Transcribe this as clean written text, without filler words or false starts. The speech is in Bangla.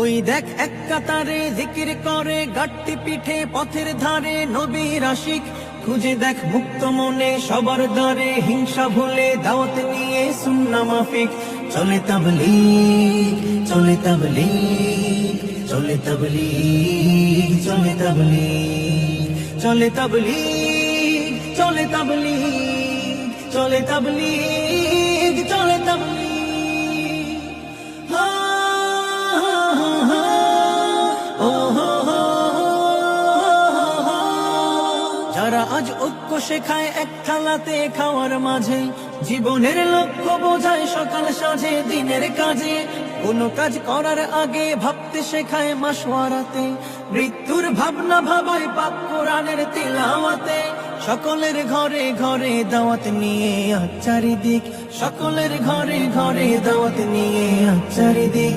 ওই দেখ এক কাতারে জিকির করে গাট্টি পিঠে পথের ধারে নবীর আশিক, খুঁজে দেখ মুক্ত মনে সবার দ্বারে হিংসা ভুলে দাওয়াত নিয়ে সুন্নাহ মাফিক। চলে তাবলীগ চলে তাবলীগ চলে তাবলীগ চলে তাবলীগ চলে তাবলীগ চলে তাবলীগ চলে তাবলীগ চলে তাবলীগ। যারা আজ ঐক্য শেখায় এক থালাতে খাওয়ার মাঝে, জীবনের লক্ষ্য বোঝায় সকাল সাঁঝে দিনের কাজে, কোনো কাজ করার আগে ভাবতে শেখায় মাশওয়ারাতে, মৃত্যুর ভাবনা ভাবায় পাক কোরআনের তিলাওয়াতে। সকলের ঘরে ঘরে দাওয়াত নিয়ে আজ চারিদিক, সকলের ঘরে ঘরে দাওয়াত নিয়ে আজ চারিদিক।